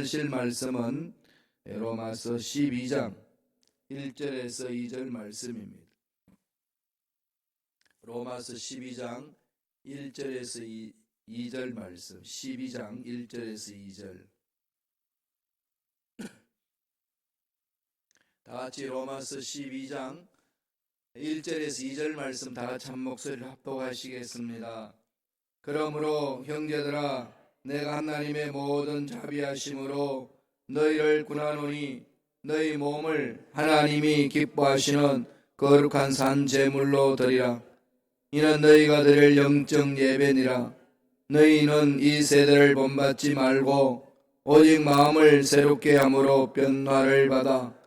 나누실 말씀은 로마서 12장 1절에서 2절 말씀입니다. 로마서 12장 1절에서 2절 말씀, 12장 1절에서 2절. 다 같이 로마서 12장 1절에서 2절 말씀 다 같이 한 목소리를 합독하시겠습니다. 그러므로 형제들아, 내가 하나님의 모든 자비하심으로 너희를 군하노니 너희 몸을 하나님이 기뻐하시는 거룩한 산 제물로 드리라. 이는 너희가 드릴 영적 예배니라. 너희는 이 세대를 본받지 말고 오직 마음을 새롭게 함으로 변화를 받아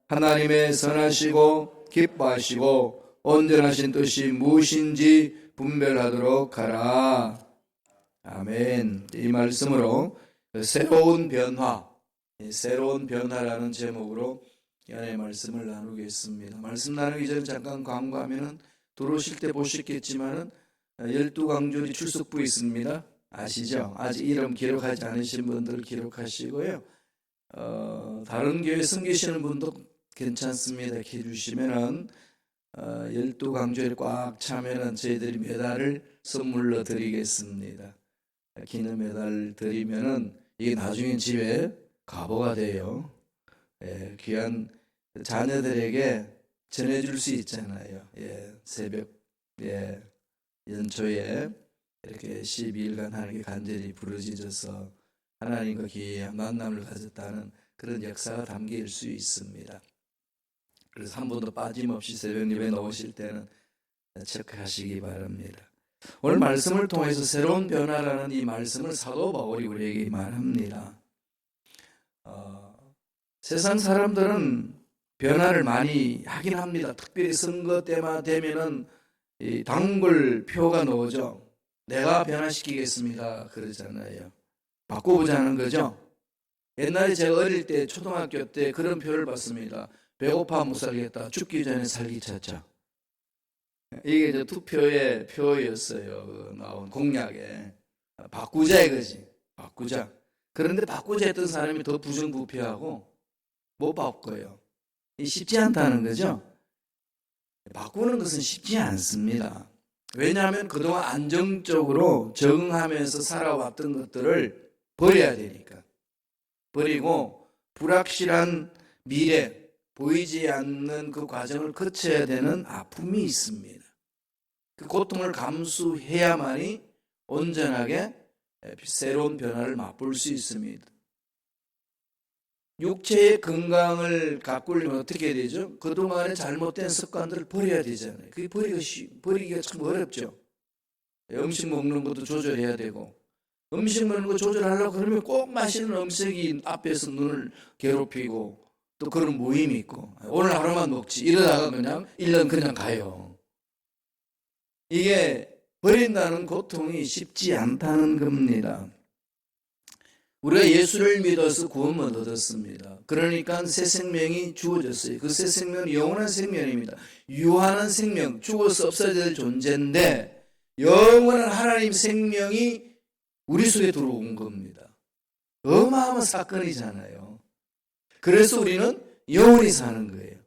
하나님의 선하시고 기뻐하시고 온전하신 뜻이 무엇인지 분별하도록 하라. 아멘. 이 말씀으로 새로운 변화라는 제목으로 연의 말씀을 나누겠습니다. 말씀 나누기 전에 잠깐 광고하면은 들어오실 때 보셨겠지만은 12강조리 출석부 있습니다. 아시죠? 아직 이름 기록하지 않으신 분들 기록하시고요. 다른 교회 섬기시는 분도 괜찮습니다. 기회 주시면은 12강조에 꽉 차면은 저희들이 메달을 선물로 드리겠습니다. 기념 메달 드리면은 이게 나중에 집에 가보가 돼요. 귀한 자녀들에게 전해줄 수 있잖아요. 새벽 연초에 이렇게 12일간 하나님께 간절히 부르짖어서 하나님과 귀한 만남을 가졌다는 그런 역사가 담길 수 있습니다. 그래서 한 번도 빠짐없이 새벽 예배 나오실 때는 체크하시기 바랍니다. 오늘 말씀을 통해서 새로운 변화라는 이 말씀을 사도 바울이 우리에게 말합니다. 세상 사람들은 변화를 많이 하긴 합니다. 특별히 선거 때만 되면은 이 단골표가 나오죠. 내가 변화시키겠습니다 그러잖아요. 바꿔보자는 거죠. 옛날에 제가 어릴 때 초등학교 때 그런 표를 봤습니다. 배고파 못 살겠다. 죽기 전에 살기 찾자. 이게 이제 투표의 표였어요. 나온 공약에. 바꾸자 이거지. 바꾸자. 그런데 바꾸자 했던 사람이 더 부정부패하고 못 바꿔요. 쉽지 않다는 거죠. 바꾸는 것은 쉽지 않습니다. 왜냐하면 그동안 안정적으로 적응하면서 살아왔던 것들을 버려야 되니까. 버리고 불확실한 미래, 보이지 않는 그 과정을 거쳐야 되는 아픔이 있습니다. 그 고통을 감수해야만이 온전하게 새로운 변화를 맛볼 수 있습니다. 육체의 건강을 가꾸려면 어떻게 해야 되죠? 그동안의 잘못된 습관들을 버려야 되잖아요. 그게 버리기가 참 어렵죠. 음식 먹는 것도 조절해야 되고, 음식 먹는 거 조절하려고 그러면 꼭 마시는 음식이 앞에서 눈을 괴롭히고, 또 그런 모임이 있고, 오늘 하루만 먹지 이러다가 그냥 1년 그냥 가요. 이게 버린다는 고통이 쉽지 않다는 겁니다. 우리가 예수를 믿어서 구원을 얻었습니다. 그러니까 새 생명이 주어졌어요. 그 새 생명은 영원한 생명입니다. 유한한 생명, 죽어서 없어야 될 존재인데 영원한 하나님 생명이 우리 속에 들어온 겁니다. 어마어마한 사건이잖아요. 그래서 우리는 영원히 사는 거예요.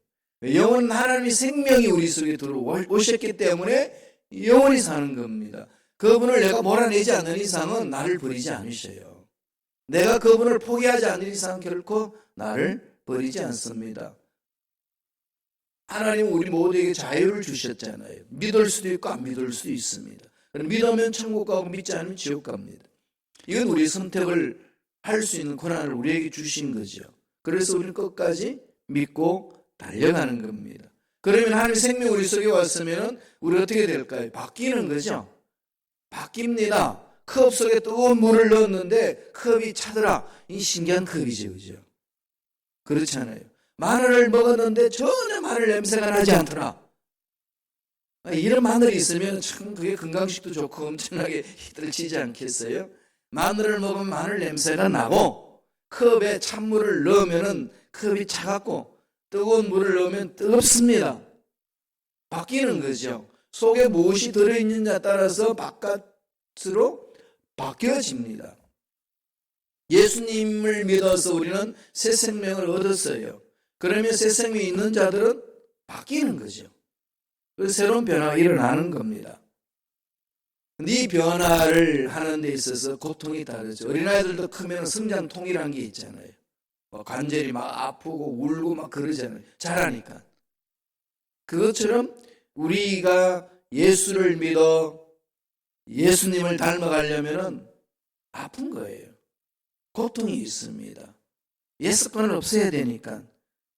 영원한 하나님의 생명이 우리 속에 들어오셨기 때문에 영원히 사는 겁니다. 그분을 내가 몰아내지 않는 이상은 나를 버리지 않으셔요. 내가 그분을 포기하지 않는 이상 결코 나를 버리지 않습니다. 하나님은 우리 모두에게 자유를 주셨잖아요. 믿을 수도 있고 안 믿을 수도 있습니다. 믿으면 천국 가고 믿지 않으면 지옥 갑니다. 이건 우리의 선택을 할 수 있는 권한을 우리에게 주신 거죠. 그래서 우리는 끝까지 믿고 달려가는 겁니다. 그러면 하나님의 생명이 우리 속에 왔으면 우리 어떻게 될까요? 바뀌는 거죠. 바뀝니다. 컵 속에 뜨거운 물을 넣었는데 컵이 차더라. 이 신기한 컵이죠, 그죠? 그렇잖아요. 마늘을 먹었는데 전혀 마늘 냄새가 나지 않더라. 이런 마늘이 있으면 참 그게 건강식도 좋고 엄청나게 히들치지 않겠어요? 마늘을 먹으면 마늘 냄새가 나고 컵에 찬물을 넣으면 컵이 차갑고 뜨거운 물을 넣으면 뜨겁습니다. 바뀌는 거죠. 속에 무엇이 들어있느냐에 따라서 바깥으로 바뀌어집니다. 예수님을 믿어서 우리는 새 생명을 얻었어요. 그러면 새 생명이 있는 자들은 바뀌는 거죠. 그래서 새로운 변화가 일어나는 겁니다. 근데 이 변화를 하는 데 있어서 고통이 다르죠. 어린아이들도 크면 성장통이라는 게 있잖아요. 관절이 막 아프고 울고 막 그러잖아요. 자라니까. 그것처럼 우리가 예수를 믿어 예수님을 닮아가려면 아픈 거예요. 고통이 있습니다. 옛 습관을 없애야 되니까.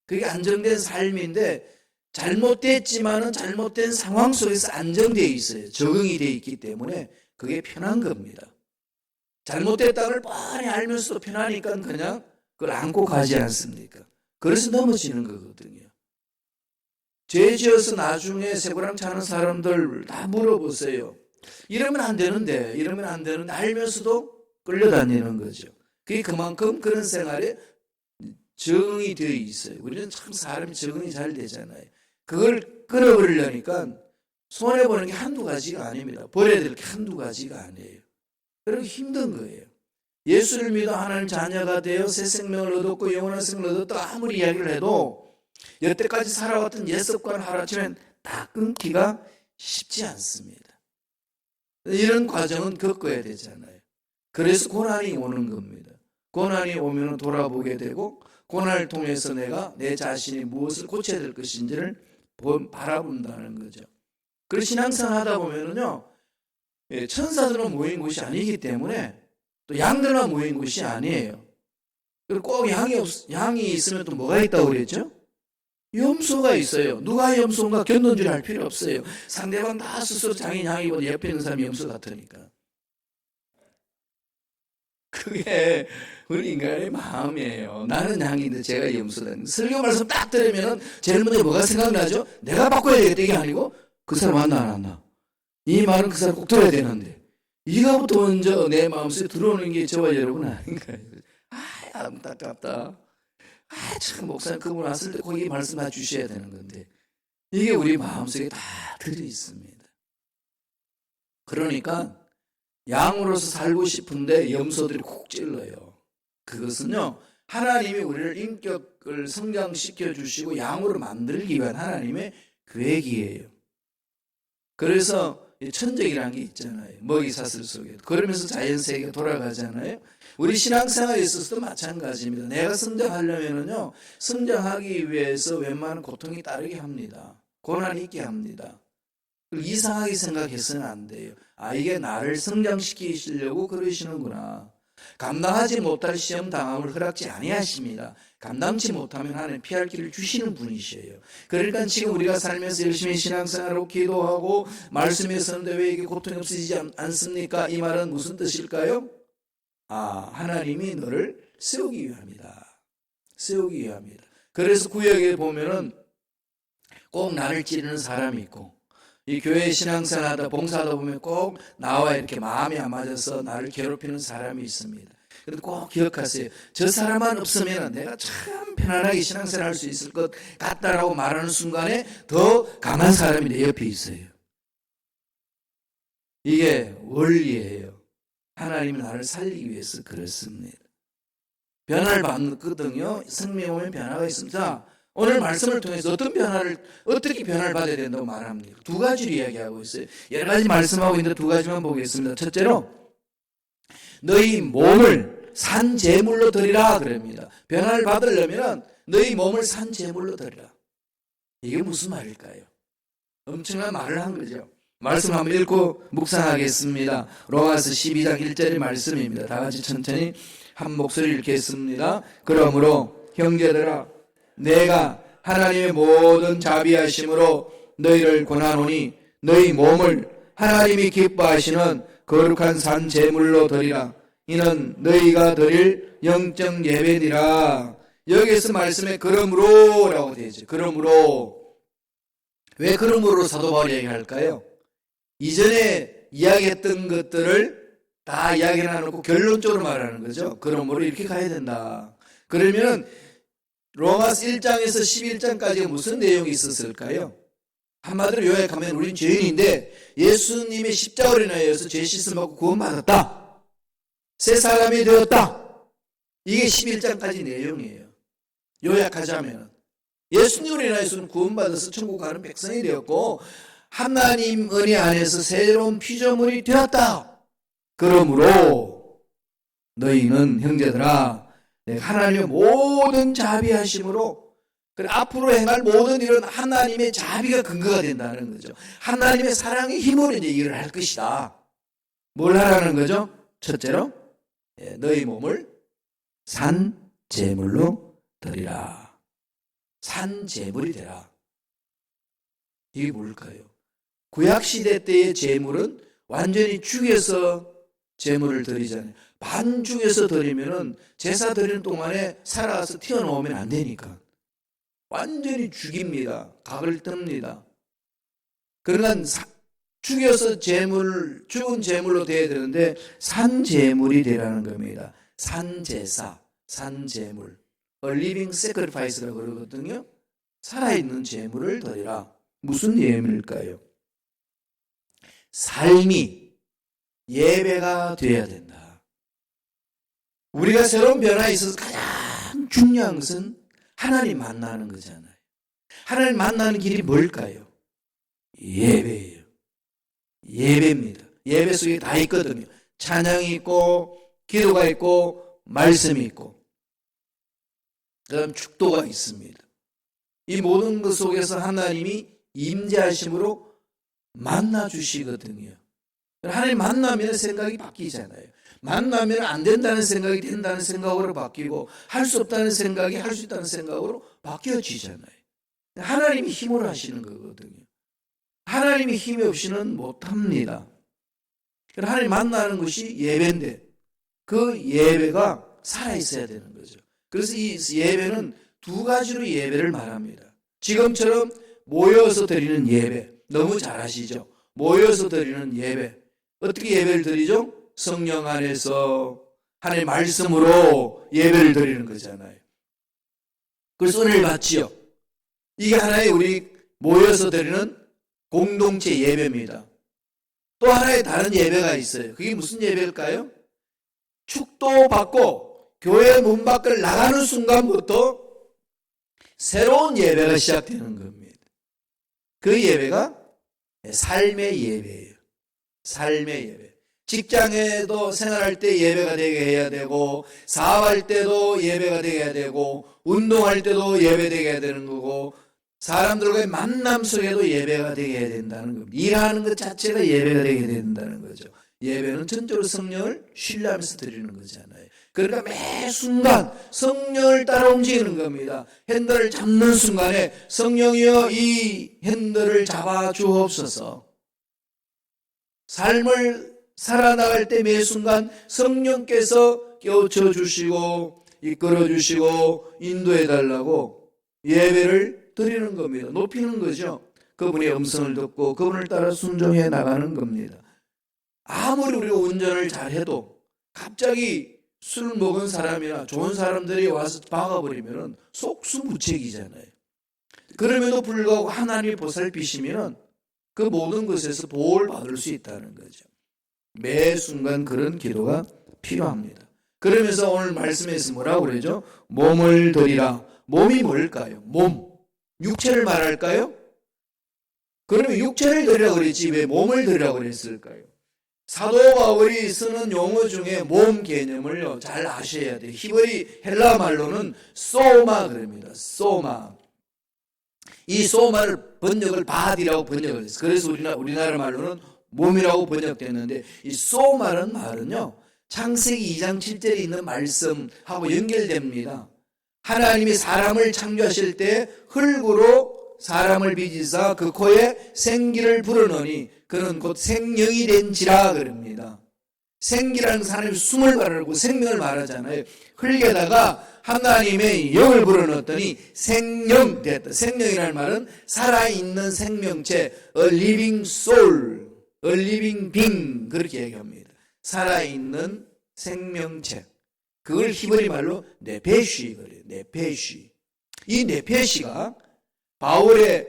그게 안정된 삶인데 잘못됐지만은 잘못된 상황 속에서 안정되어 있어요. 적응이 되어 있기 때문에 그게 편한 겁니다. 잘못됐다는 걸 뻔히 알면서도 편하니까 그냥 그걸 안고 가지 않습니까? 그래서 넘어지는 거거든요. 죄 지어서 나중에 쇠고랑 차는 사람들 다 물어보세요. 이러면 안 되는데, 이러면 안 되는데 알면서도 끌려다니는 거죠. 그게 그만큼 그런 생활에 적응이 되어 있어요. 우리는 참 사람이 적응이 잘 되잖아요. 그걸 끊어버리려니까 손해보는 게 한두 가지가 아닙니다. 버려야 될 게 한두 가지가 아니에요. 그리고 힘든 거예요. 예수를 믿어 하나님 자녀가 되어 새 생명을 얻었고 영원한 생명을 얻었다 아무리 이야기를 해도 여태까지 살아왔던 옛 습관을 하루아침에 다 끊기가 쉽지 않습니다. 이런 과정은 겪어야 되잖아요. 그래서 고난이 오는 겁니다. 고난이 오면 돌아보게 되고 고난을 통해서 내가 내 자신이 무엇을 고쳐야 될 것인지를 바라본다는 거죠. 그리고 신앙생활 하다 보면은요, 천사들만 모인 곳이 아니기 때문에 또 양들만 모인 곳이 아니에요. 그리고 꼭 양이 있으면 또 뭐가 있다고 그랬죠? 염소가 있어요. 누가 염소인가 견눈질 할 필요 없어요. 상대방 다 스스로 자기 양이보다 옆에 있는 사람이 염소 같으니까. 그게 우리 인간의 마음이에요. 나는 양인데 제가 염소다. 설교 말씀 딱 들으면 제일 먼저 뭐가 생각나죠? 내가 바꿔야 되겠다 이게 아니고 그 사람 왔나 안 왔나? 이 말은 그 사람 꼭 들어야 되는데 이거부터 먼저 내 마음속에 들어오는 게 저와 여러분 아닌가요? 안타깝다. 참 목사님 그분 왔을 때 거기 말씀 다 주셔야 되는 건데 이게 우리 마음속에 다 들어 있습니다. 그러니까 양으로서 살고 싶은데 염소들이 콕 찔러요. 그것은요 하나님이 우리를 인격을 성장시켜 주시고 양으로 만들기 위한 하나님의 계획이에요. 그래서 천적이라는 게 있잖아요. 먹이사슬 속에. 그러면서 자연세계가 돌아가잖아요. 우리 신앙생활에 있어서도 마찬가지입니다. 내가 성장하려면요 성장하기 위해서 웬만한 고통이 따르게 합니다. 고난이 있게 합니다. 이상하게 생각해서는 안 돼요. 이게 나를 성장시키시려고 그러시는구나. 감당하지 못할 시험 당함을 허락지 아니하십니다. 감당치 못하면 하나님 피할 길을 주시는 분이셔요. 그러니까 지금 우리가 살면서 열심히 신앙생활하고 기도하고 말씀에 서는데 왜 이게 고통이 없어지지 않습니까? 이 말은 무슨 뜻일까요? 하나님이 너를 세우기 위함이다. 세우기 위함이다. 그래서 구역에 보면은 꼭 나를 찌르는 사람이 있고 이 교회 신앙생활하다 봉사하다 보면 꼭 나와 이렇게 마음이 안 맞아서 나를 괴롭히는 사람이 있습니다. 그런데 꼭 기억하세요. 저 사람만 없으면 내가 참 편안하게 신앙생활 할 수 있을 것 같다라고 말하는 순간에 더 강한 사람이 내 옆에 있어요. 이게 원리예요. 하나님이 나를 살리기 위해서 그렇습니다. 변화를 받거든요. 생명에 오면 변화가 있습니다. 오늘 말씀을 통해서 어떻게 변화를 받아야 된다고 말합니다. 두 가지를 이야기하고 있어요. 여러 가지 말씀하고 있는데 두 가지만 보겠습니다. 첫째로 너희 몸을 산 제물로 드리라 그럽니다. 변화를 받으려면 너희 몸을 산 제물로 드리라. 이게 무슨 말일까요? 엄청난 말을 한 거죠. 말씀 한번 읽고 묵상하겠습니다. 로마서 12장 1절의 말씀입니다. 다 같이 천천히 한 목소리 읽겠습니다. 그러므로 형제들아 내가 하나님의 모든 자비하심으로 너희를 권하노니 너희 몸을 하나님이 기뻐하시는 거룩한 산 제물로 드리라. 이는 너희가 드릴 영적 예배니라. 여기에서 말씀에 그러므로라고 되어 있죠. 그러므로. 왜 그러므로 사도 바울이 얘기할까요? 이전에 이야기했던 것들을 다 이야기를 안 하고 결론적으로 말하는 거죠. 그러므로 이렇게 가야 된다. 그러면 로마서 1장에서 11장까지 무슨 내용이 있었을까요? 한마디로 요약하면 우린 죄인인데 예수님의 십자가로 인하여서 죄 씻음 받고 구원받았다. 새 사람이 되었다. 이게 11장까지 내용이에요. 요약하자면 예수님으로 인하여 예수는 구원받아서 천국 가는 백성이 되었고 하나님 은혜 안에서 새로운 피조물이 되었다. 그러므로 너희는 형제들아 하나님의 모든 자비하심으로 앞으로 행할 모든 일은 하나님의 자비가 근거가 된다는 거죠. 하나님의 사랑의 힘으로 이제 일을 할 것이다. 뭘 하라는 거죠? 첫째로 너희 몸을 산 제물로 드리라. 산 제물이 되라. 이게 뭘까요? 구약시대 때의 제물은 완전히 죽여서 제물을 드리잖아요. 반 죽여서 드리면은 제사 드리는 동안에 살아가서 튀어나오면 안 되니까 완전히 죽입니다. 각을 뜹니다. 그러니까 죽여서 죽은 제물로 돼야 되는데 산 제물이 되라는 겁니다. 산 제사, 산 제물, a living sacrifice라고 그러거든요. 살아있는 제물을 드리라. 무슨 예물일까요? 삶이 예배가 되어야 된다. 우리가 새로운 변화에 있어서 가장 중요한 것은 하나님 만나는 거잖아요. 하나님 만나는 길이 뭘까요? 예배예요. 예배입니다. 예배 속에 다 있거든요. 찬양이 있고 기도가 있고 말씀이 있고 그다음 축도가 있습니다. 이 모든 것 속에서 하나님이 임재하심으로 만나 주시거든요. 하나님 만나면 생각이 바뀌잖아요. 만나면 안 된다는 생각이 된다는 생각으로 바뀌고 할 수 없다는 생각이 할 수 있다는 생각으로 바뀌어지잖아요. 하나님이 힘으로 하시는 거거든요. 하나님이 힘이 없이는 못합니다. 하나님 만나는 것이 예배인데 그 예배가 살아있어야 되는 거죠. 그래서 이 예배는 두 가지로 예배를 말합니다. 지금처럼 모여서 드리는 예배, 너무 잘 아시죠? 모여서 드리는 예배. 어떻게 예배를 드리죠? 성령 안에서 하나님의 말씀으로 예배를 드리는 거잖아요. 그래서 은혜를 받지요. 이게 하나의 우리 모여서 드리는 공동체 예배입니다. 또 하나의 다른 예배가 있어요. 그게 무슨 예배일까요? 축도받고 교회 문 밖을 나가는 순간부터 새로운 예배가 시작되는 겁니다. 그 예배가 삶의 예배예요. 삶의 예배. 직장에도 생활할 때 예배가 되게 해야 되고 사업할 때도 예배가 되게 해야 되고 운동할 때도 예배되게 해야 되는 거고 사람들과의 만남 속에도 예배가 되게 해야 된다는 겁니다. 일하는 것 자체가 예배가 되게 된다는 거죠. 예배는 전적으로 성령을 신뢰하면서 드리는 거잖아요. 그러니까 매 순간 성령을 따라 움직이는 겁니다. 핸들을 잡는 순간에 성령이여 이 핸들을 잡아 주옵소서. 삶을 살아나갈 때 매 순간 성령께서 깨우쳐 주시고 이끌어 주시고 인도해 달라고 예배를 드리는 겁니다. 높이는 거죠. 그분의 음성을 듣고 그분을 따라 순종해 나가는 겁니다. 아무리 우리가 운전을 잘해도 갑자기 술 먹은 사람이나 좋은 사람들이 와서 박아버리면 속수무책이잖아요. 그럼에도 불구하고 하나님이 보살피시면 그 모든 것에서 보호를 받을 수 있다는 거죠. 매 순간 그런 기도가 필요합니다. 그러면서 오늘 말씀에서 뭐라고 그러죠? 몸을 드리라. 몸이 뭘까요? 몸. 육체를 말할까요? 그러면 육체를 드리라고 그랬지 왜 몸을 드리라고 그랬을까요? 사도 바울이 쓰는 용어 중에 몸 개념을요 잘 아셔야 돼요. 히브리 헬라 말로는 소마 그럽니다. 소마. 이 소마를 번역을 바디라고 번역을 했어요. 그래서 우리나라 말로는 몸이라고 번역됐는데 이 소마라는 말은요 창세기 2장 7절에 있는 말씀하고 연결됩니다. 하나님이 사람을 창조하실 때 흙으로 사람을 빚으사 그 코에 생기를 불어넣으니 그는 곧 생명이 된지라 그럽니다. 생기라는 사람이 숨을 말하고 생명을 말하잖아요. 흙에다가 하나님의 영을 불어넣었더니 생명 됐다. 생명이라는 말은 살아있는 생명체, a living soul, a living being 그렇게 얘기합니다. 살아있는 생명체. 그걸 히브리 말로 네페시 그래요. 네페시. 이 네페시가 바울이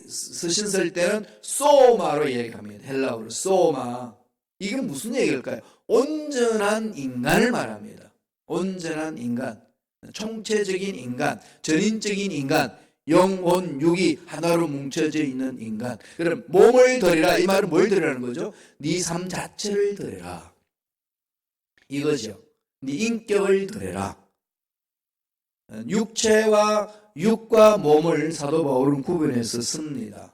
쓰신 때는 소마로 얘기합니다. 헬라어로 소마. 이게 무슨 얘기일까요? 온전한 인간을 말합니다. 온전한 인간, 총체적인 인간, 전인적인 인간, 영혼, 육이 하나로 뭉쳐져 있는 인간. 그럼 몸을 드리라. 이 말은 뭘 드리라는 거죠? 네 삶 자체를 드려라. 이거죠. 네 인격을 드려라. 육과 몸을 사도 바울은 구분해서 씁니다.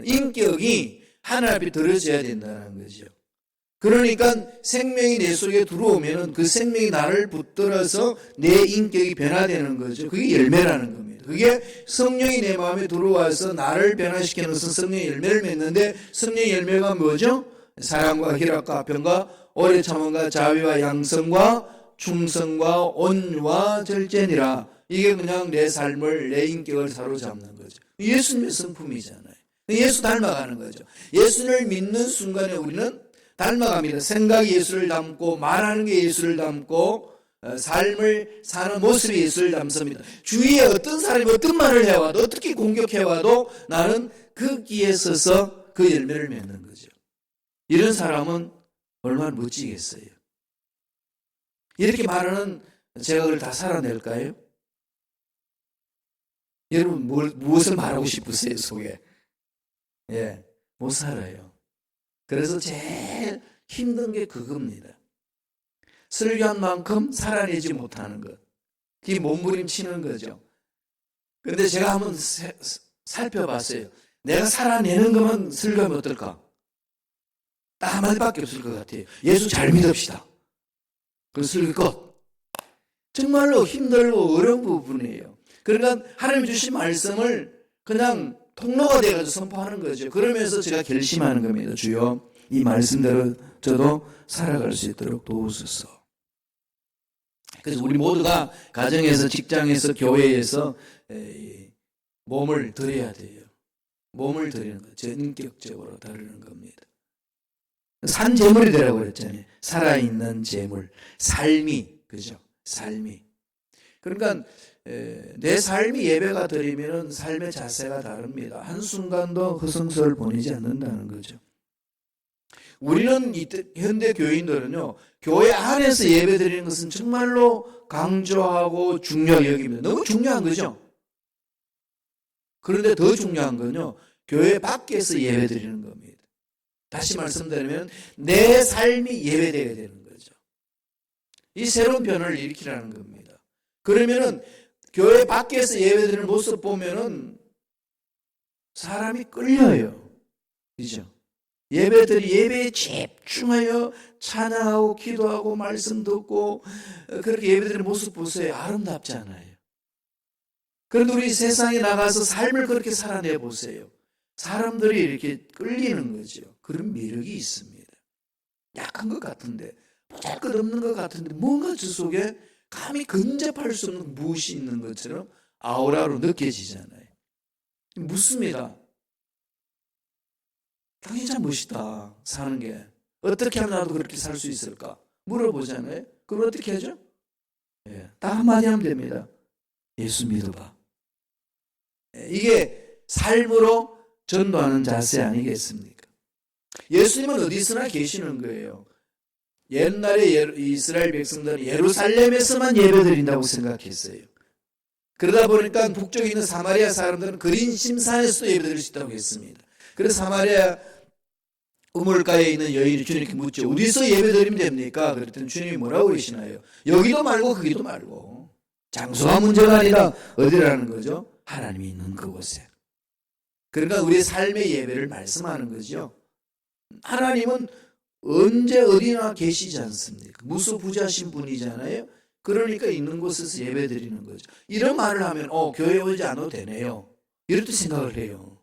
인격이 하늘 앞에 드려져야 된다는 거죠. 그러니까 생명이 내 속에 들어오면 그 생명이 나를 붙들어서 내 인격이 변화되는 거죠. 그게 열매라는 겁니다. 그게 성령이 내 마음에 들어와서 나를 변화시키는 것은 성령의 열매를 맺는데, 성령의 열매가 뭐죠? 사랑과 희락과 평과 오래 참음과 자비와 양성과 충성과 온유와 절제니라. 이게 그냥 내 삶을, 내 인격을 사로잡는 거죠. 예수님의 성품이잖아요. 예수 닮아가는 거죠. 예수를 믿는 순간에 우리는 닮아갑니다. 생각이 예수를 닮고, 말하는 게 예수를 닮고, 삶을 사는 모습이 예수를 닮습니다. 주위에 어떤 사람이 어떤 말을 해와도, 어떻게 공격해와도 나는 그 기에 서서 그 열매를 맺는 거죠. 이런 사람은 얼마나 멋지겠어요. 이렇게 말하는 제가 그걸 다 살아낼까요? 여러분 무엇을 말하고 싶으세요, 속에? 예, 못 살아요. 그래서 제일 힘든 게 그겁니다. 설교한 만큼 살아내지 못하는 것. 그게 몸부림치는 거죠. 그런데 제가 한번 살펴봤어요. 내가 살아내는 것만 설교하면 어떨까? 딱 한마디밖에 없을 것 같아요. 예수 잘 믿읍시다. 그래서 설교 끝. 정말로 힘들고 어려운 부분이에요. 그러니까 하나님 주신 말씀을 그냥 통로가 돼가지고 선포하는 거죠. 그러면서 제가 결심하는 겁니다. 주여, 이 말씀대로 저도 살아갈 수 있도록 도우소서. 그래서 우리 모두가 가정에서, 직장에서, 교회에서 몸을 드려야 돼요. 몸을 드리는 거, 전격적으로 다루는 겁니다. 산 제물이 되라고 그랬잖아요. 살아있는 제물, 삶이, 그죠? 삶이. 그러니까 내 삶이 예배가 드리면 삶의 자세가 다릅니다. 한순간도 허송세월 보내지 않는다는 거죠. 우리는 현대 교인들은요, 교회 안에서 예배 드리는 것은 정말로 강조하고 중요하게 여깁니다. 너무 중요한 거죠. 그런데 더 중요한 건요, 교회 밖에서 예배 드리는 겁니다. 다시 말씀드리면 내 삶이 예배되어야 되는 거죠. 이 새로운 변화를 일으키라는 겁니다. 그러면은 교회 밖에서 예배드리는 모습 보면은 사람이 끌려요. 그죠? 예배에 집중하여 찬양하고 기도하고 말씀 듣고 그렇게 예배드리는 모습 보세요. 아름답잖아요. 그런데 우리 세상에 나가서 삶을 그렇게 살아내 보세요. 사람들이 이렇게 끌리는 거죠. 그런 매력이 있습니다. 약한 것 같은데, 보잘것없는 것 같은데 뭔가 저 속에 감히 근접할 수 없는 무엇이 있는 것처럼 아우라로 느껴지잖아요. 묻습니다. 당연히 참 멋있다, 사는 게. 어떻게 하면 나도 그렇게 살 수 있을까? 물어보잖아요. 그걸 어떻게 하죠? 딱 한마디 하면 됩니다. 예수 믿어봐. 이게 삶으로 전도하는 자세 아니겠습니까? 예수님은 어디서나 계시는 거예요. 옛날에 이스라엘 백성들은 예루살렘에서만 예배드린다고 생각했어요. 그러다 보니까 북쪽에 있는 사마리아 사람들은 그린심산에서도 예배드릴 수 있다고 했습니다. 그래서 사마리아 우물가에 있는 여인이 주님께 묻죠. 어디서 예배드리면 됩니까? 그랬더니 주님이 뭐라고 그러시나요? 여기도 말고 거기도 말고. 장소가 문제가 아니라 어디라는 거죠? 하나님이 있는 그곳에. 그러니까 우리의 삶의 예배를 말씀하는 거죠. 하나님은 언제 어디나 계시지 않습니까? 무소부자신 분이잖아요. 그러니까 있는 곳에서 예배 드리는 거죠. 이런 말을 하면 교회 오지 않아도 되네요. 이렇게 생각을 해요.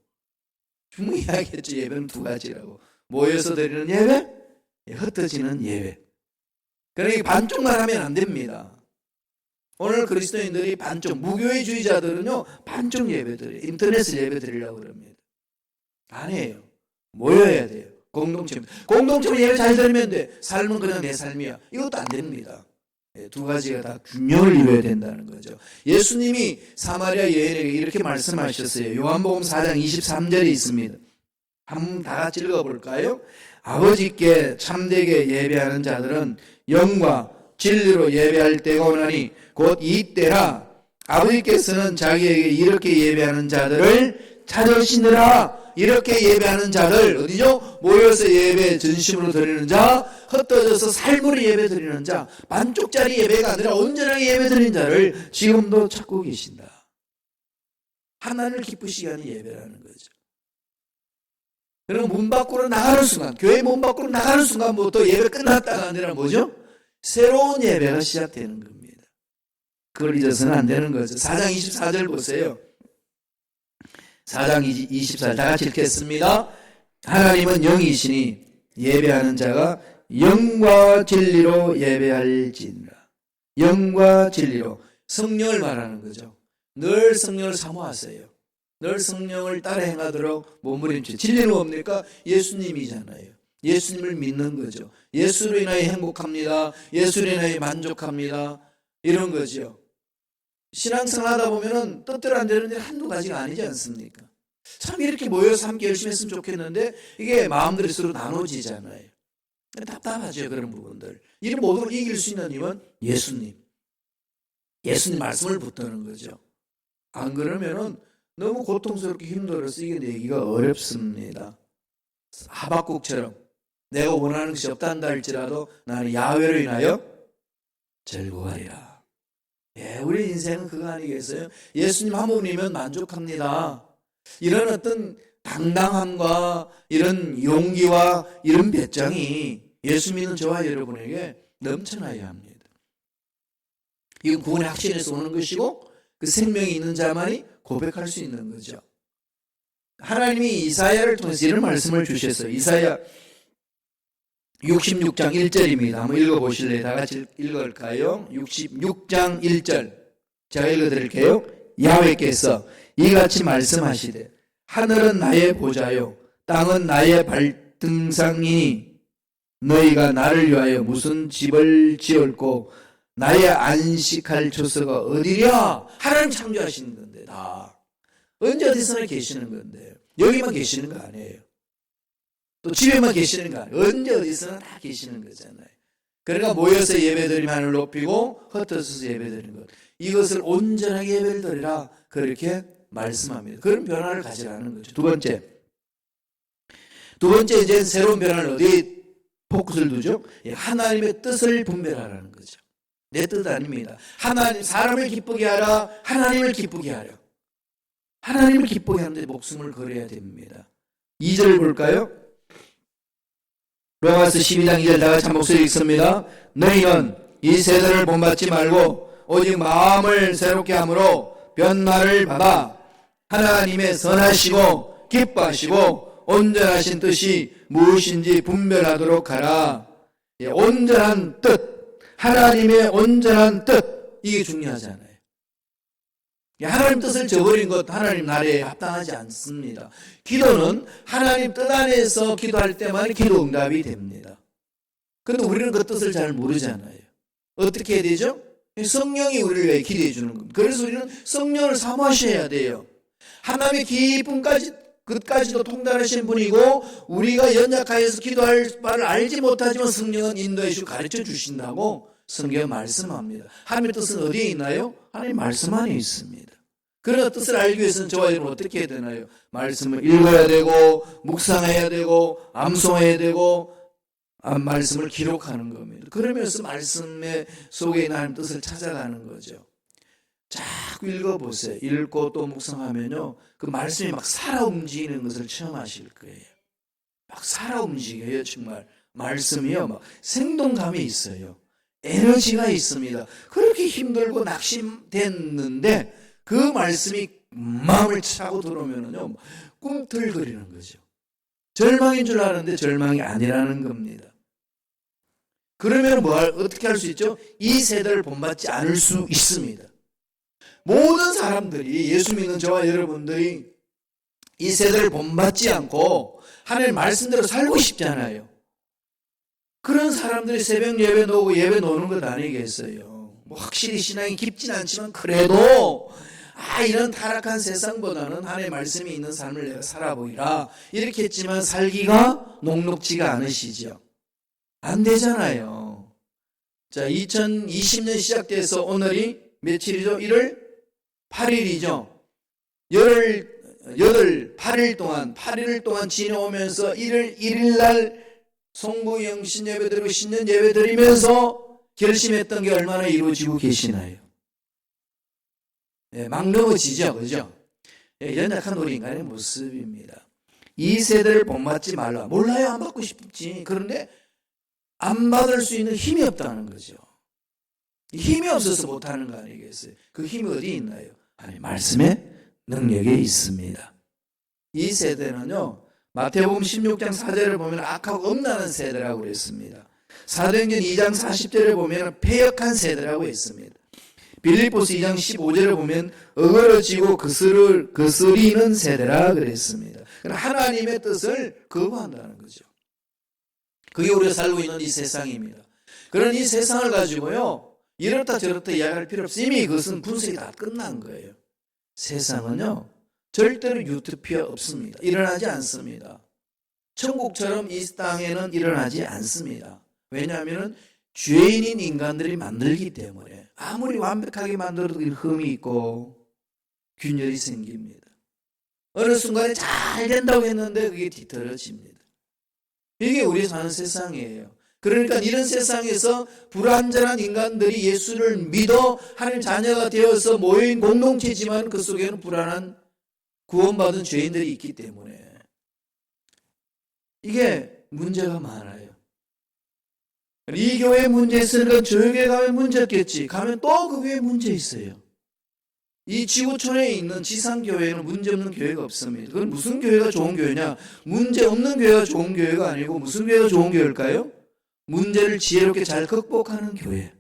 분명히 이야기했죠. 예배는 두 가지라고. 모여서 드리는 예배, 흩어지는 예배. 그러니까 반쪽만 하면 안 됩니다. 오늘 그리스도인들이 반쪽, 무교회주의자들은요, 반쪽 예배 드려요. 인터넷을 예배 드리려고 그럽니다. 아니에요. 모여야 돼요. 공동체로 예배 잘 드리면 돼. 삶은 그냥 내 삶이야. 이것도 안 됩니다. 두 가지가 다 균형을 이루어야 된다는 거죠. 예수님이 사마리아 여인에게 이렇게 말씀하셨어요. 요한복음 4장 23절에 있습니다. 한번 다 같이 읽어볼까요? 아버지께 참되게 예배하는 자들은 영과 진리로 예배할 때가 오나니 곧 이때라. 아버지께서는 자기에게 이렇게 예배하는 자들을 찾으시느라. 이렇게 예배하는 자들 어디죠? 모여서 예배 전심으로 드리는 자, 흩어져서 삶으로 예배 드리는 자, 반쪽짜리 예배가 아니라 온전하게 예배 드리는 자를 지금도 찾고 계신다. 하나님을 기쁘시게 하는 예배라는 거죠. 그럼 문 밖으로 나가는 순간, 교회 문 밖으로 나가는 순간부터 예배 끝났다가 아니라 뭐죠? 새로운 예배가 시작되는 겁니다. 그걸 잊어서는 안 되는 거죠. 4장 24절 보세요. 4장 24절 다 같이 읽겠습니다. 하나님은 영이시니 예배하는 자가 영과 진리로 예배할지니라. 영과 진리로. 성령을 말하는 거죠. 늘 성령을 사모하세요. 늘 성령을 따라 행하도록 몸부림치세요. 진리는 뭡니까? 예수님이잖아요. 예수님을 믿는 거죠. 예수로 인하여 행복합니다. 예수로 인하여 만족합니다. 이런 거죠. 신앙생활 하다 보면은 뜻대로 안 되는 일 한두 가지가 아니지 않습니까? 참 이렇게 모여서 함께 열심히 했으면 좋겠는데 이게 마음들이 서로 나눠지잖아요. 답답하죠, 그런 부분들. 이 모든 걸 이길 수 있는 힘은 예수님. 예수님 말씀을 붙드는 거죠. 안 그러면은 너무 고통스럽게 힘들어서 이겨내기가 어렵습니다. 하박국처럼 내가 원하는 것이 없단다 할지라도 나는 야훼로 인하여 즐거워하리라. 예, 우리 인생은 그거 아니겠어요? 예수님 한 분이면 만족합니다. 이런 어떤 당당함과 이런 용기와 이런 배짱이 예수 믿는 저와 여러분에게 넘쳐나야 합니다. 이건 구원의 확신에서 오는 것이고 그 생명이 있는 자만이 고백할 수 있는 거죠. 하나님이 이사야를 통해서 이런 말씀을 주셨어요. 이사야 66장 1절입니다. 한번 읽어보실래요? 다 같이 읽을까요? 66장 1절 제가 읽어드릴게요. 야훼께서 이같이 말씀하시되 하늘은 나의 보좌요 땅은 나의 발등상이니 너희가 나를 위하여 무슨 집을 지을고 나의 안식할 처소가 어디랴? 하나님 창조하시는 건데 다 언제 어디서나 계시는 건데 여기만 계시는 거 아니에요. 또 집에만 계시는 거 아니에요. 언제 어디서나 다 계시는 거잖아요. 그러니까 모여서 예배드리면 하늘을 높이고 흩어져서 예배드리는 것, 이것을 온전하게 예배를 드리라 그렇게 말씀합니다. 그런 변화를 가지라는 거죠. 두 번째 이제 새로운 변화를 어디에 포커스를 두죠? 하나님의 뜻을 분별하라는 거죠. 내 뜻 아닙니다. 하나님, 사람을 기쁘게 하라, 하나님을 기쁘게 하라. 하나님을 기쁘게 하는데 목숨을 걸어야 됩니다. 2절을 볼까요? 로마서 12장 2절 다 같이 한 목소리 읽습니다. 너희는 이 세대를 본받지 말고 오직 마음을 새롭게 함으로 변화를 받아 하나님의 선하시고 기뻐하시고 온전하신 뜻이 무엇인지 분별하도록 하라. 온전한 뜻, 하나님의 온전한 뜻, 이게 중요하잖아요. 하나님 뜻을 저버린 것 하나님 나라에 합당하지 않습니다. 기도는 하나님 뜻 안에서 기도할 때만 기도 응답이 됩니다. 그런데 우리는 그 뜻을 잘 모르잖아요. 어떻게 해야 되죠? 성령이 우리를 위해 기도해 주는 겁니다. 그래서 우리는 성령을 사모하셔야 돼요. 하나님의 기쁨까지 끝까지도 통달하신 분이고 우리가 연약하여서 기도할 바를 알지 못하지만 성령은 인도해 주시고 가르쳐 주신다고 성경에 말씀합니다. 하나님의 뜻은 어디에 있나요? 하나님 말씀 안에 있습니다. 그런 뜻을 알기 위해서는 저와 여러분 어떻게 해야 되나요? 말씀을 읽어야 되고 묵상해야 되고 암송해야 되고 말씀을 기록하는 겁니다. 그러면서 말씀 속에 있는 하나님 뜻을 찾아가는 거죠. 자꾸 읽어보세요. 읽고 또 묵상하면요, 그 말씀이 막 살아 움직이는 것을 체험하실 거예요. 막 살아 움직여요. 정말 말씀이요, 막 생동감이 있어요. 에너지가 있습니다. 그렇게 힘들고 낙심됐는데 그 말씀이 마음을 차고 들어오면요, 꿈틀거리는 거죠. 절망인 줄 아는데 절망이 아니라는 겁니다. 그러면 어떻게 할 수 있죠? 이 세대를 본받지 않을 수 있습니다. 모든 사람들이, 예수 믿는 저와 여러분들이 이 세대를 본받지 않고 하나님의 말씀대로 살고 싶잖아요. 그런 사람들이 새벽 예배 놓고 예배 노는 것 아니겠어요? 뭐 확실히 신앙이 깊진 않지만 그래도 이런 타락한 세상보다는 하나님의 말씀이 있는 삶을 내가 살아보이라 이렇게 했지만 살기가 녹록지가 않으시죠. 안 되잖아요. 자, 2020년 시작돼서 오늘이 며칠이죠? 1월 8일이죠. 8일 동안 지내오면서 1월 1일 날 송구영신 예배 드리고 신년 예배 드리면서 결심했던 게 얼마나 이루어지고 계시나요? 막 넘어지죠, 그죠? 연약한 우리 인간의 모습입니다. 이 세대를 본받지 말라. 몰라요, 안 받고 싶지. 그런데 안 받을 수 있는 힘이 없다는 거죠. 힘이 없어서 못하는 거 아니겠어요? 그 힘이 어디 있나요? 아니, 말씀의 능력에 있습니다. 이 세대는요, 마태복음 16장 4절을 보면 악하고 엄나는 세대라고 그랬습니다. 사도행전 2장 40절에 보면 패역한 세대라고 했습니다. 빌립보서 2장 15절에 보면 어그러지고 거스리는 세대라 그랬습니다. 하나님의 뜻을 거부한다는 거죠. 그게 우리가 살고 있는 이 세상입니다. 그런 이 세상을 가지고요, 이렇다 저렇다 이야기할 필요 없어요. 이미 그것은 분석이 다 끝난 거예요. 세상은요, 절대로 유토피아 없습니다. 일어나지 않습니다. 천국처럼 이 땅에는 일어나지 않습니다. 왜냐하면 죄인인 인간들이 만들기 때문에 아무리 완벽하게 만들어도 흠이 있고 균열이 생깁니다. 어느 순간에 잘 된다고 했는데 그게 뒤틀어집니다. 이게 우리 사는 세상이에요. 그러니까 이런 세상에서 불완전한 인간들이 예수를 믿어 하나님 자녀가 되어서 모여있는 공동체지만 그 속에는 불안한 구원받은 죄인들이 있기 때문에 이게 문제가 많아요. 이 교회에 문제 있으니까 저 교회 가면 문제 없겠지. 가면 또 그 교회에 문제 있어요. 이 지구촌에 있는 지상교회는 문제 없는 교회가 없습니다. 그건 무슨 교회가 좋은 교회냐? 문제 없는 교회가 좋은 교회가 아니고 무슨 교회가 좋은 교회일까요? 문제를 지혜롭게 잘 극복하는 교회.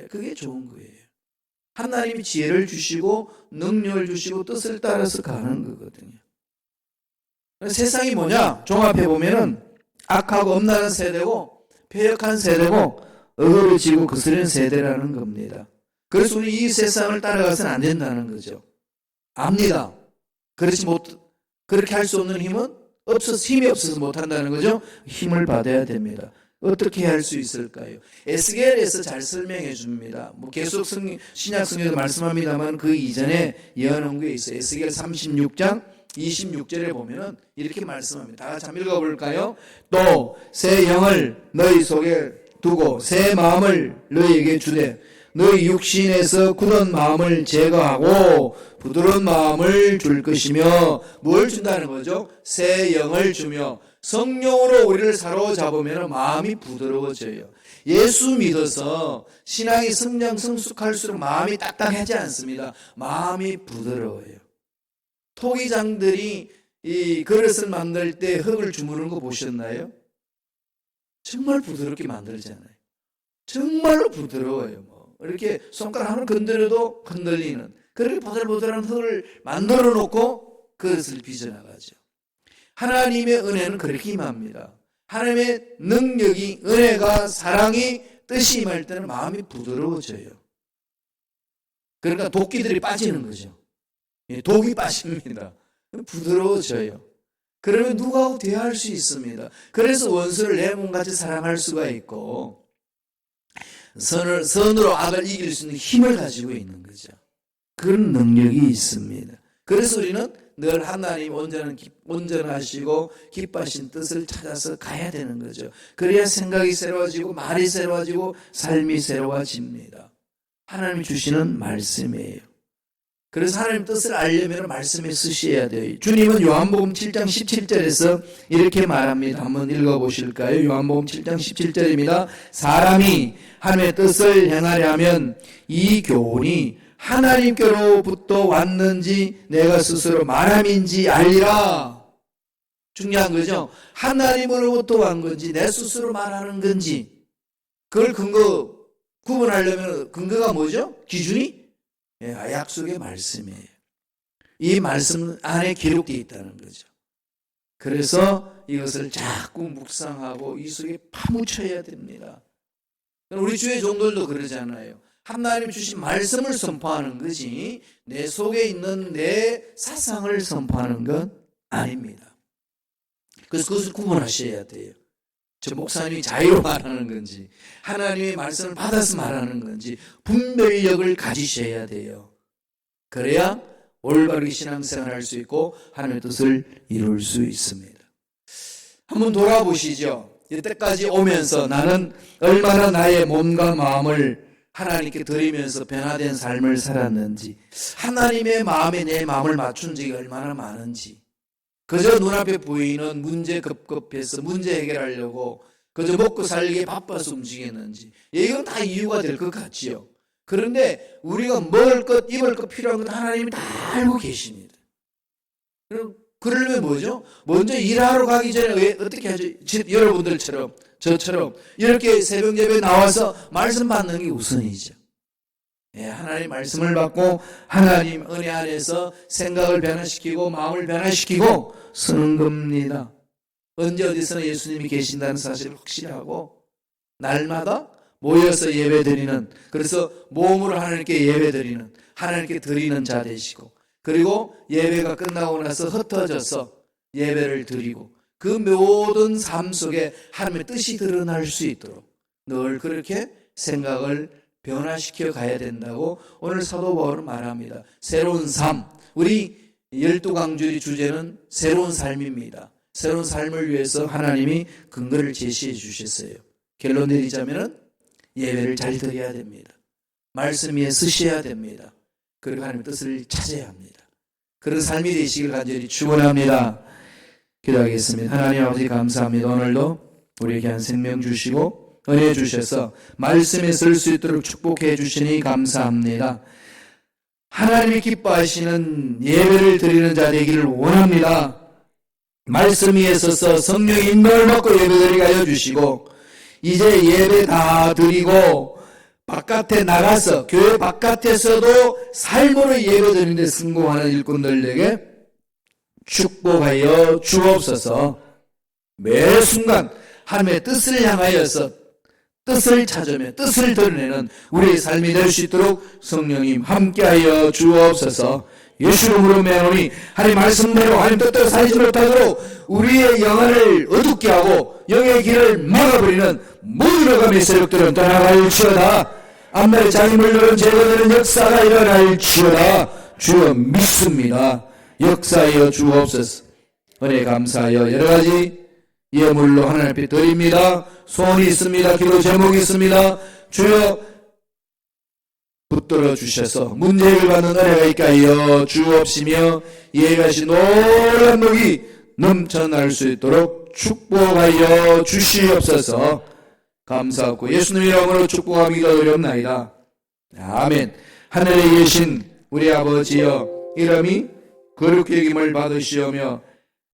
그게 좋은 거예요. 하나님이 지혜를 주시고 능력을 주시고 뜻을 따라서 가는 거거든요. 세상이 뭐냐? 종합해 보면은 악하고 엄란한 세대고 패역한 세대고 어그러지고 거스르는 세대라는 겁니다. 그래서 우리 이 세상을 따라가서는 안 된다는 거죠. 압니다. 그렇게 할 수 없는 힘은 힘이 없어서 못 한다는 거죠. 힘을 받아야 됩니다. 어떻게 할 수 있을까요? 에스겔에서 잘 설명해 줍니다. 계속 신약 성경에도 말씀합니다만 그 이전에 예언한 게 있어요. 에스겔 36장 26절에 보면은 이렇게 말씀합니다. 다 같이 한번 읽어볼까요? 또 새 영을 너희 속에 두고 새 마음을 너희에게 주되 너희 육신에서 굳은 마음을 제거하고 부드러운 마음을 줄 것이며 뭘 준다는 거죠? 새 영을 주며 성령으로 우리를 사로잡으면 마음이 부드러워져요. 예수 믿어서 신앙이 성숙할수록 마음이 딱딱하지 않습니다. 마음이 부드러워요. 토기장들이 이 그릇을 만들 때 흙을 주무르는 거 보셨나요? 정말 부드럽게 만들잖아요. 정말로 부드러워요. 이렇게 손가락 하나 건드려도 흔들리는 그렇게 보들보들한 흙을 만들어 놓고 그릇을 빚어나가죠. 하나님의 은혜는 그렇게 임합니다. 하나님의 능력이, 은혜가, 사랑이, 뜻이 임할 때는 마음이 부드러워져요. 그러니까 도끼들이 빠지는 거죠. 독이 빠집니다. 부드러워져요. 그러면 누구하고 대화할 수 있습니다. 그래서 원수를 내 몸같이 사랑할 수가 있고 선으로 악을 이길 수 있는 힘을 가지고 있는 거죠. 그런 능력이 있습니다. 그래서 우리는 늘 하나님 온전하시고 기뻐하신 뜻을 찾아서 가야 되는 거죠. 그래야 생각이 새로워지고 말이 새로워지고 삶이 새로워집니다. 하나님이 주시는 말씀이에요. 그래서 하나님 뜻을 알려면 말씀에 쓰셔야 돼요. 주님은 요한복음 7장 17절에서 이렇게 말합니다. 한번 읽어보실까요? 요한복음 7장 17절입니다. 사람이 하나님의 뜻을 행하려 하면 이 교훈이 하나님께로부터 왔는지 내가 스스로 말함인지 알리라. 중요한 거죠. 하나님으로부터 온 건지 내 스스로 말하는 건지 그걸 구분하려면 근거가 뭐죠? 기준이? 약속의 말씀이에요. 이 말씀 안에 기록되어 있다는 거죠. 그래서 이것을 자꾸 묵상하고 이 속에 파묻혀야 됩니다. 우리 주의 종들도 그러잖아요. 하나님이 주신 말씀을 선포하는 거지 내 속에 있는 내 사상을 선포하는 건 아닙니다. 그래서 그것을 구분하셔야 돼요. 저 목사님이 자유로 말하는 건지 하나님의 말씀을 받아서 말하는 건지 분별력을 가지셔야 돼요. 그래야 올바르게 신앙생활을 할 수 있고 하나님의 뜻을 이룰 수 있습니다. 한번 돌아보시죠. 이때까지 오면서 나는 얼마나 나의 몸과 마음을 하나님께 드리면서 변화된 삶을 살았는지, 하나님의 마음에 내 마음을 맞춘 적이 얼마나 많은지, 그저 눈앞에 보이는 문제 급급해서 문제 해결하려고 그저 먹고 살기에 바빠서 움직였는지, 이건 다 이유가 될 것 같지요. 그런데 우리가 먹을 것, 입을 것, 필요한 것 하나님이 다 알고 계십니다. 그러려면 뭐죠? 먼저 일하러 가기 전에 왜 어떻게 하죠? 여러분들처럼 저처럼 이렇게 새벽 예배에 나와서 말씀 받는 게 우선이죠. 예, 하나님 말씀을 받고 하나님 은혜 안에서 생각을 변화시키고 마음을 변화시키고 쓰는 겁니다. 언제 어디서나 예수님이 계신다는 사실을 확신하고 날마다 모여서 예배드리는, 그래서 몸으로 하나님께 예배드리는, 하나님께 드리는 자 되시고, 그리고 예배가 끝나고 나서 흩어져서 예배를 드리고 그 모든 삶 속에 하나님의 뜻이 드러날 수 있도록 늘 그렇게 생각을 변화시켜 가야 된다고 오늘 사도 바울은 말합니다. 새로운 삶, 우리 12강주의 주제는 새로운 삶입니다. 새로운 삶을 위해서 하나님이 근거를 제시해 주셨어요. 결론 내리자면 예배를 잘 드려야 됩니다. 말씀 위에 서셔야 됩니다. 그리고 하나님의 뜻을 찾아야 합니다. 그런 삶이 되시길 간절히 축원합니다. 기도하겠습니다. 하나님 아버지 감사합니다. 오늘도 우리에게 한 생명 주시고 은혜 주셔서 말씀에 설 수 있도록 축복해 주시니 감사합니다. 하나님이 기뻐하시는 예배를 드리는 자 되기를 원합니다. 말씀 위에 서서 성령의 인도를 받고 예배드리게 하여 주시고 이제 예배 다 드리고 바깥에 나가서 교회 바깥에서도 삶으로 예배드리는 데 성공하는 일꾼들에게 축복하여 주옵소서. 매 순간 하나님의 뜻을 향하여서 뜻을 찾으며 뜻을 드러내는 우리의 삶이 될 수 있도록 성령님 함께하여 주옵소서. 예수 이름으로 매하노니 하나님 말씀대로 하나님 뜻대로 살지 못하도록 우리의 영혼을 어둡게 하고 영의 길을 막아버리는 모든 어감의 세력들은 떠나갈지어다. 앞날에 장애물들은 제거되는 역사가 일어날지어다. 주여 믿습니다. 역사하여 주옵소서. 은혜 감사하여 여러가지 예물로 하나님 앞에 드립니다. 소원이 있습니다. 기도 제목이 있습니다. 주여 붙들어 주셔서 문제 해결받는 은혜가 있게 하여 주옵시며 예가시 놀란 복이 넘쳐날 수 있도록 축복하여 주시옵소서. 감사하고 예수님의 이름으로 축복하며 기도드리옵나이다. 아멘. 하늘에 계신 우리 아버지여, 이름이 거룩히 여김을 받으시오며